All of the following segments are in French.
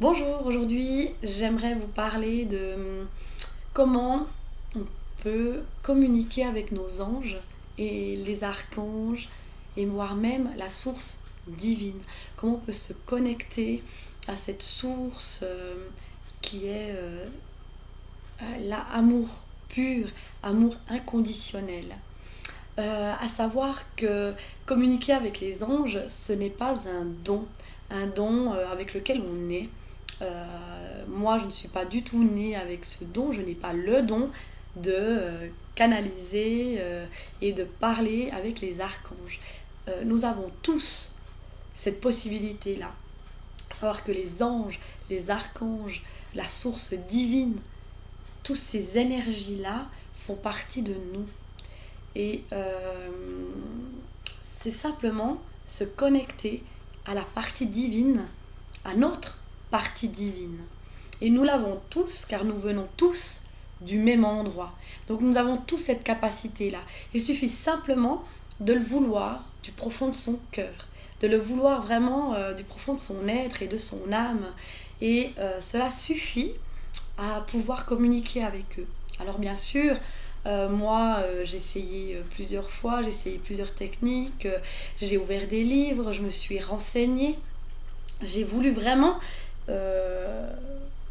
Bonjour, aujourd'hui j'aimerais vous parler de comment on peut communiquer avec nos anges et les archanges et voire même la source divine. Comment on peut se connecter à cette source qui est l'amour pur, amour inconditionnel. À savoir que communiquer avec les anges, ce n'est pas un don avec lequel on naît. Moi, je ne suis pas du tout née avec ce don, je n'ai pas le don de canaliser et de parler avec les archanges. Nous avons tous cette possibilité-là. À savoir que les anges, les archanges, la source divine, toutes ces énergies-là font partie de nous. Et c'est simplement se connecter à la partie divine, à notre partie divine. Et nous l'avons tous, car nous venons tous du même endroit. Donc nous avons tous cette capacité-là. Il suffit simplement de le vouloir du profond de son cœur, de le vouloir vraiment du profond de son être et de son âme. Et cela suffit à pouvoir communiquer avec eux. Alors bien sûr, moi, j'ai essayé plusieurs fois, j'ai essayé plusieurs techniques, j'ai ouvert des livres, je me suis renseignée. J'ai voulu vraiment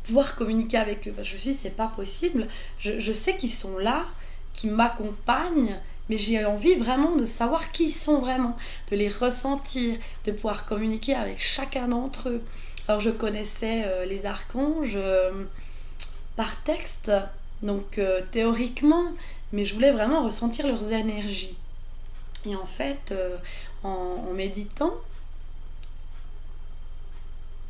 pouvoir communiquer avec eux. Je me suis dit, c'est pas possible. Je sais qu'ils sont là, qu'ils m'accompagnent, mais j'ai envie vraiment de savoir qui ils sont vraiment, de les ressentir, de pouvoir communiquer avec chacun d'entre eux. Alors, je connaissais les archanges par texte, donc théoriquement, mais je voulais vraiment ressentir leurs énergies. Et en fait, en méditant,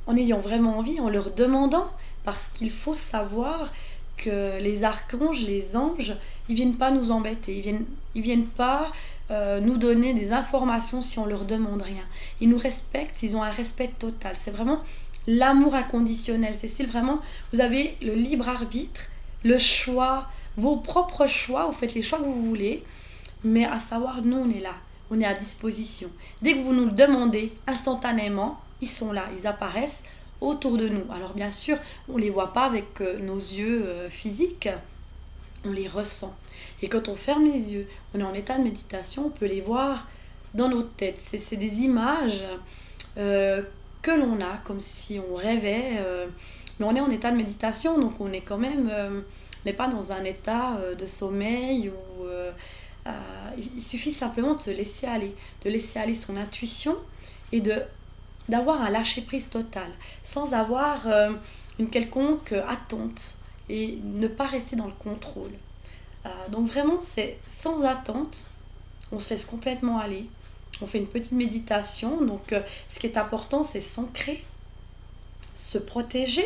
en ayant vraiment envie, en leur demandant, parce qu'il faut savoir que les archanges, les anges, ils viennent pas nous embêter, ils viennent pas nous donner des informations si on leur demande rien. Ils nous respectent, ils ont un respect total. C'est vraiment l'amour inconditionnel. C'est style vraiment, vous avez le libre arbitre, le choix, vos propres choix, vous faites les choix que vous voulez, mais à savoir, nous on est là, on est à disposition. Dès que vous nous le demandez, instantanément, ils sont là, ils apparaissent autour de nous. Alors bien sûr, on ne les voit pas avec nos yeux physiques, on les ressent. Et quand on ferme les yeux, on est en état de méditation, on peut les voir dans notre tête. C'est des images que l'on a, comme si on rêvait, mais on est en état de méditation, donc on est quand même, on n'est pas dans un état de sommeil où il suffit simplement de se laisser aller, de laisser aller son intuition et d'avoir un lâcher-prise total, sans avoir une quelconque attente et ne pas rester dans le contrôle. Donc vraiment, c'est sans attente, on se laisse complètement aller, on fait une petite méditation. Donc ce qui est important, c'est s'ancrer, se protéger,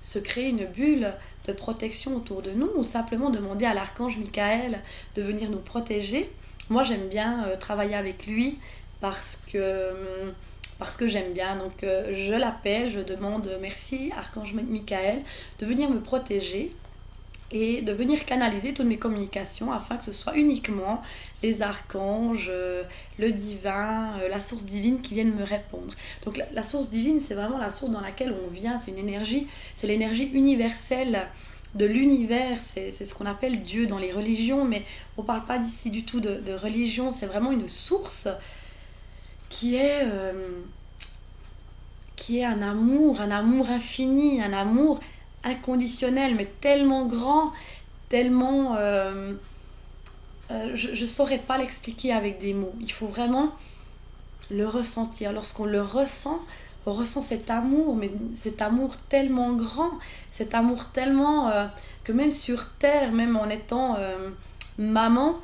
se créer une bulle de protection autour de nous, ou simplement demander à l'archange Michael de venir nous protéger. Moi, j'aime bien travailler avec lui parce que j'aime bien. Donc je l'appelle, je demande merci archange Michael de venir me protéger et de venir canaliser toutes mes communications afin que ce soit uniquement les archanges, le divin, la source divine qui viennent me répondre. Donc la source divine, c'est vraiment la source dans laquelle on vient, c'est une énergie, c'est l'énergie universelle de l'univers, c'est ce qu'on appelle Dieu dans les religions, mais on ne parle pas d'ici du tout de religion, c'est vraiment une source qui est un amour infini, un amour inconditionnel, mais tellement grand, tellement... je ne saurais pas l'expliquer avec des mots. Il faut vraiment le ressentir. Lorsqu'on le ressent, on ressent cet amour, mais cet amour tellement grand, cet amour tellement... que même sur Terre, même en étant maman,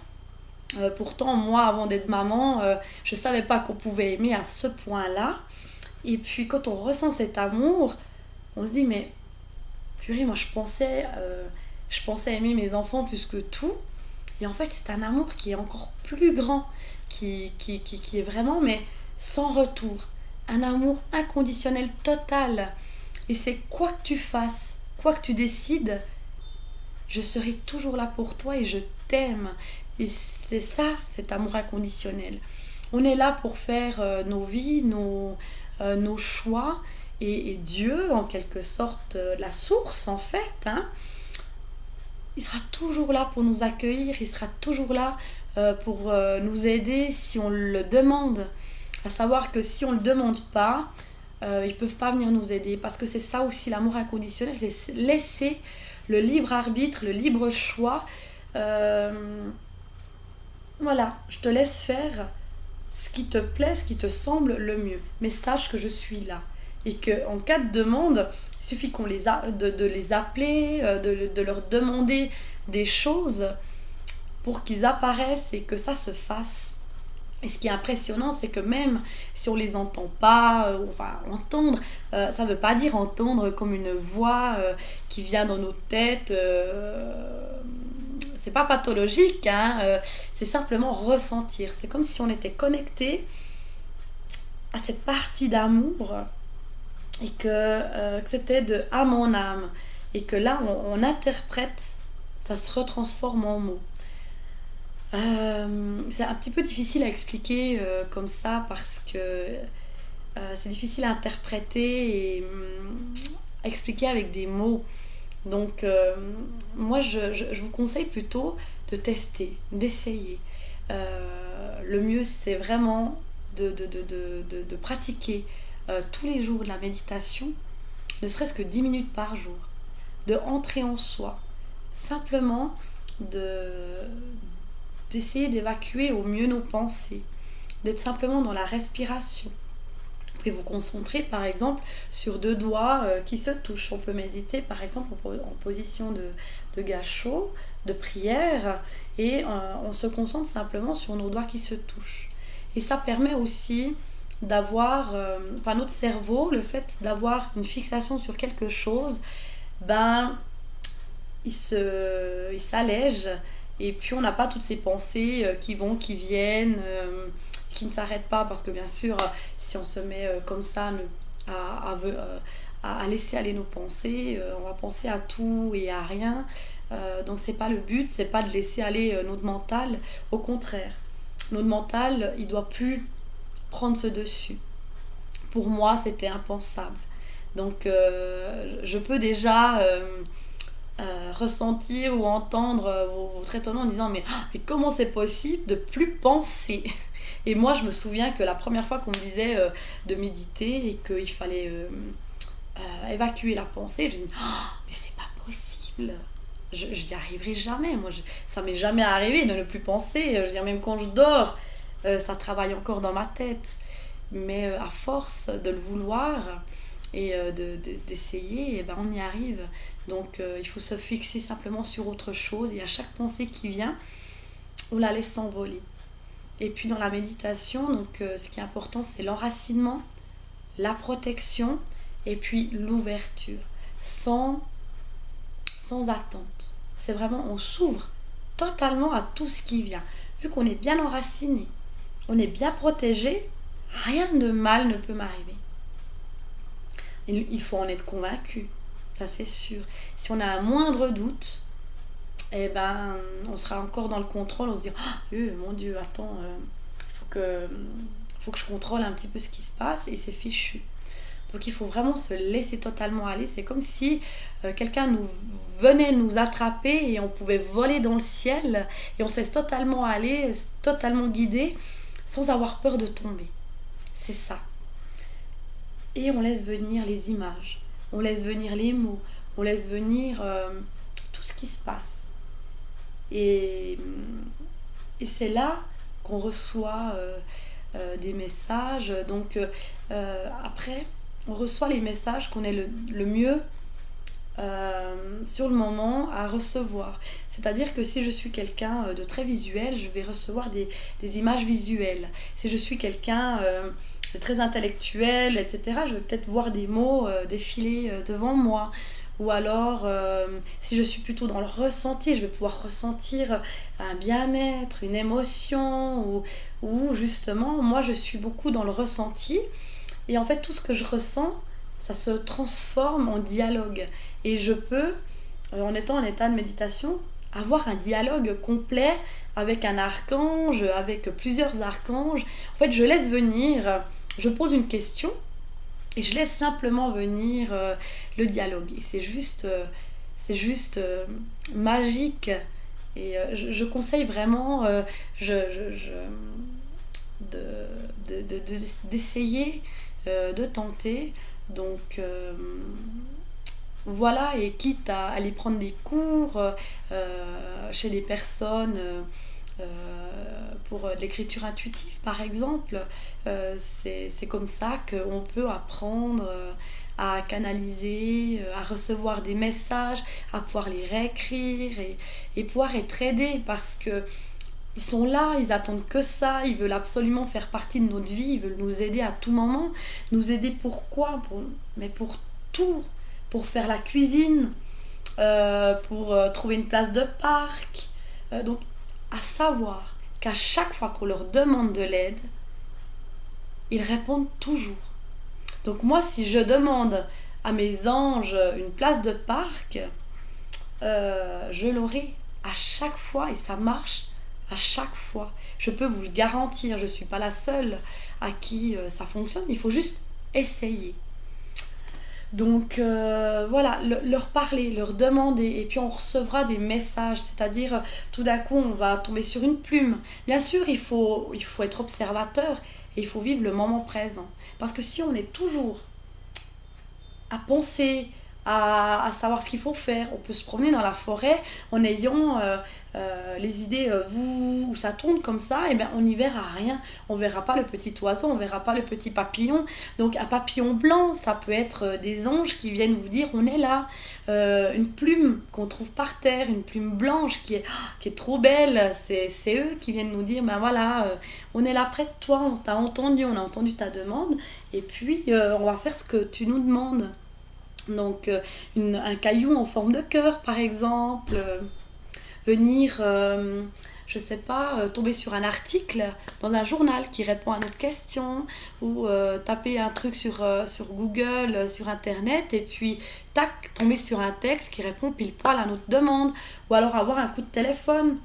pourtant moi avant d'être maman, je ne savais pas qu'on pouvait aimer à ce point-là. Et puis quand on ressent cet amour, on se dit mais purée, moi je pensais aimer mes enfants plus que tout. Et en fait c'est un amour qui est encore plus grand, qui est vraiment mais sans retour. Un amour inconditionnel total. Et c'est quoi que tu fasses, quoi que tu décides, je serai toujours là pour toi et je t'aime. Et c'est ça, cet amour inconditionnel. On est là pour faire nos vies, nos choix. Et Dieu, en quelque sorte, la source en fait, hein, il sera toujours là pour nous accueillir, il sera toujours là pour nous aider si on le demande. À savoir que si on ne le demande pas, ils ne peuvent pas venir nous aider. Parce que c'est ça aussi l'amour inconditionnel, c'est laisser le libre arbitre, le libre choix. Voilà, je te laisse faire ce qui te plaît, ce qui te semble le mieux. Mais sache que je suis là. Et qu'en cas de demande, il suffit de les appeler, de leur demander des choses pour qu'ils apparaissent et que ça se fasse. Et ce qui est impressionnant, c'est que même si on les entend pas, enfin entendre, ça veut pas dire entendre comme une voix qui vient dans nos têtes. C'est pas pathologique, hein, c'est simplement ressentir. C'est comme si on était connecté à cette partie d'amour et que c'était de âme en âme. Et que là, on interprète, ça se retransforme en mots. C'est un petit peu difficile à expliquer comme ça parce que c'est difficile à interpréter et à expliquer avec des mots. Donc moi je vous conseille plutôt de tester, d'essayer. Le mieux c'est vraiment de pratiquer tous les jours de la méditation, ne serait-ce que 10 minutes par jour, de entrer en soi, simplement d'essayer d'évacuer au mieux nos pensées, d'être simplement dans la respiration. Vous pouvez vous concentrer par exemple sur 2 doigts qui se touchent. On peut méditer par exemple en position de gâchot, de prière, et on se concentre simplement sur nos doigts qui se touchent. Et ça permet aussi d'avoir, notre cerveau, le fait d'avoir une fixation sur quelque chose, il s'allège. Et puis on n'a pas toutes ces pensées qui vont, qui viennent, qui ne s'arrêtent pas. Parce que bien sûr, si on se met comme ça à laisser aller nos pensées, on va penser à tout et à rien. Donc c'est pas le but, c'est pas de laisser aller notre mental. Au contraire, notre mental, il doit plus prendre ce dessus. Pour moi, c'était impensable. Donc je peux déjà... ressentir ou entendre votre étonnement en disant mais comment c'est possible de plus penser. Et moi je me souviens que la première fois qu'on me disait de méditer et qu'il fallait évacuer la pensée, je me dis mais c'est pas possible, je n'y arriverai jamais. Ça m'est jamais arrivé de ne plus penser. Je veux dire, même quand je dors ça travaille encore dans ma tête, mais à force de le vouloir et d'essayer, on y arrive. Donc il faut se fixer simplement sur autre chose, et à chaque pensée qui vient, on la laisse s'envoler. Et puis dans la méditation, donc, ce qui est important, c'est l'enracinement, la protection, et puis l'ouverture, sans attente. C'est vraiment, on s'ouvre totalement à tout ce qui vient. Vu qu'on est bien enraciné, on est bien protégé, rien de mal ne peut m'arriver. Il faut en être convaincu, ça c'est sûr. Si on a un moindre doute, on sera encore dans le contrôle, on se dit mon Dieu, attends, faut que je contrôle un petit peu ce qui se passe, et c'est fichu. Donc il faut vraiment se laisser totalement aller. C'est comme si quelqu'un venait nous attraper et on pouvait voler dans le ciel, et on se laisse totalement aller, totalement guider, sans avoir peur de tomber. C'est ça. Et on laisse venir les images, on laisse venir les mots, on laisse venir tout ce qui se passe. Et c'est là qu'on reçoit des messages. Donc après, on reçoit les messages qu'on est le mieux sur le moment à recevoir. C'est-à-dire que si je suis quelqu'un de très visuel, je vais recevoir des images visuelles. Si je suis quelqu'un de très intellectuel, etc., je vais peut-être voir des mots défiler devant moi. Ou alors, si je suis plutôt dans le ressenti, je vais pouvoir ressentir un bien-être, une émotion, ou justement, moi je suis beaucoup dans le ressenti. Et en fait, tout ce que je ressens, ça se transforme en dialogue. Et je peux, en étant en état de méditation, avoir un dialogue complet avec un archange, avec plusieurs archanges. En fait, je laisse venir, je pose une question, Et je laisse simplement venir le dialogue. Et c'est juste magique. Et je conseille vraiment de, d'essayer, de tenter. Donc voilà, et quitte à aller prendre des cours chez des personnes pour de l'écriture intuitive par exemple, c'est comme ça qu'on peut apprendre à canaliser, à recevoir des messages, à pouvoir les réécrire et pouvoir être aidé parce que ils sont là, ils attendent que ça, ils veulent absolument faire partie de notre vie, ils veulent nous aider à tout moment. Nous aider pourquoi mais pour tout, pour faire la cuisine, pour trouver une place de parc. Donc, à savoir qu'à chaque fois qu'on leur demande de l'aide, ils répondent toujours. Donc moi, si je demande à mes anges une place de parc, je l'aurai à chaque fois et ça marche à chaque fois. Je peux vous le garantir, je ne suis pas la seule à qui ça fonctionne, il faut juste essayer. Donc voilà, leur parler, leur demander, et puis on recevra des messages, c'est-à-dire tout d'un coup on va tomber sur une plume. Bien sûr, il faut être observateur et il faut vivre le moment présent. Parce que si on est toujours à penser, à savoir ce qu'il faut faire. On peut se promener dans la forêt en ayant les idées où ça tourne comme ça, et bien on n'y verra rien. On verra pas le petit oiseau, on verra pas le petit papillon. Donc un papillon blanc, ça peut être des anges qui viennent vous dire on est là. Une plume qu'on trouve par terre, une plume blanche qui est trop belle, c'est eux qui viennent nous dire ben voilà, on est là près de toi, on t'a entendu, on a entendu ta demande, et puis on va faire ce que tu nous demandes. Donc un caillou en forme de cœur par exemple, venir, je sais pas, tomber sur un article dans un journal qui répond à notre question, ou taper un truc sur Google, sur internet, et puis tac, tomber sur un texte qui répond pile poil à notre demande, ou alors avoir un coup de téléphone,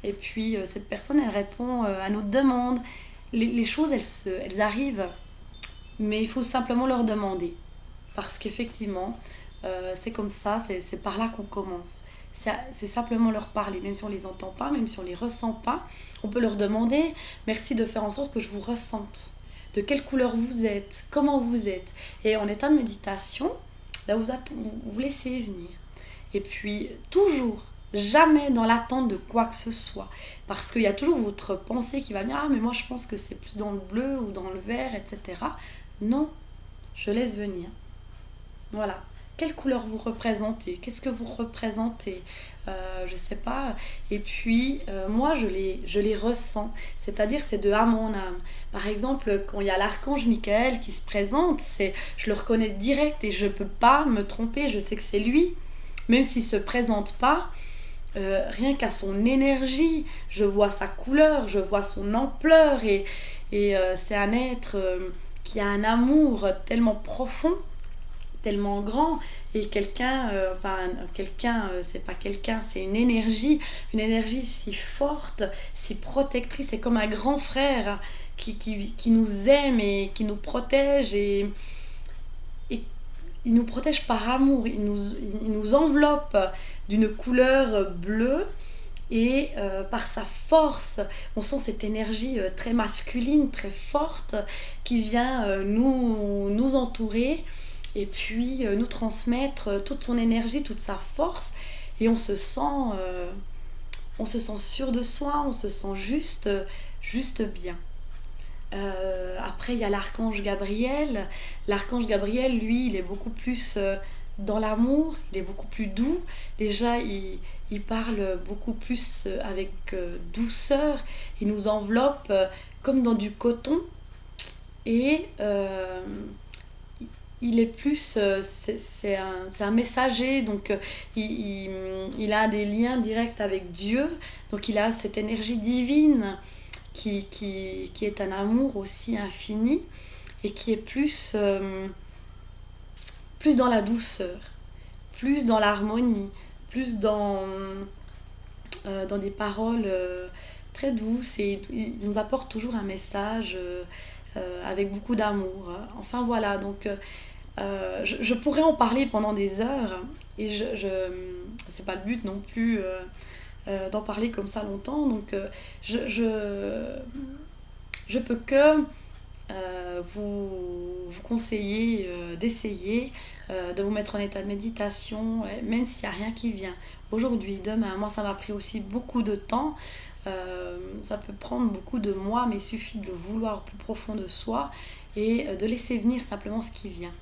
et puis cette personne elle répond à notre demande. Les choses elles arrivent, mais il faut simplement leur demander. Parce qu'effectivement, c'est comme ça, c'est par là qu'on commence. C'est simplement leur parler, même si on ne les entend pas, même si on ne les ressent pas. On peut leur demander, merci de faire en sorte que je vous ressente. De quelle couleur vous êtes, comment vous êtes. Et en état de méditation, là, vous laissez venir. Et puis, toujours, jamais dans l'attente de quoi que ce soit. Parce qu'il y a toujours votre pensée qui va venir, ah mais moi je pense que c'est plus dans le bleu ou dans le vert, etc. Non, je laisse venir. Voilà. Quelle couleur vous représentez? Qu'est-ce que vous représentez? Je sais pas. Et puis, moi, je les ressens. C'est-à-dire, c'est de âme en âme. Par exemple, quand il y a l'archange Michael qui se présente, je le reconnais direct et je ne peux pas me tromper. Je sais que c'est lui. Même s'il ne se présente pas, rien qu'à son énergie, je vois sa couleur, je vois son ampleur. Et c'est un être qui a un amour tellement profond, tellement grand, et quelqu'un c'est pas quelqu'un, c'est une énergie si forte, si protectrice. C'est comme un grand frère qui nous aime et qui nous protège, et il nous protège par amour, il nous enveloppe d'une couleur bleue, et par sa force, on sent cette énergie très masculine, très forte, qui vient nous entourer, et puis nous transmettre toute son énergie, toute sa force, et on se sent sûr de soi, on se sent juste bien. Après il y a l'archange Gabriel. L'archange Gabriel, lui, il est beaucoup plus dans l'amour, il est beaucoup plus doux. Déjà il parle beaucoup plus avec douceur, il nous enveloppe comme dans du coton, et il est plus, c'est un messager, donc il a des liens directs avec Dieu, donc il a cette énergie divine qui est un amour aussi infini, et qui est plus dans la douceur, plus dans l'harmonie, plus dans des paroles très douces, et il nous apporte toujours un message avec beaucoup d'amour. Enfin voilà, donc je pourrais en parler pendant des heures et c'est pas le but non plus d'en parler comme ça longtemps. Donc je peux que vous conseiller d'essayer de vous mettre en état de méditation, même s'il n'y a rien qui vient. Aujourd'hui, demain, moi ça m'a pris aussi beaucoup de temps. Ça peut prendre beaucoup de mois, mais il suffit de le vouloir au plus profond de soi et de laisser venir simplement ce qui vient.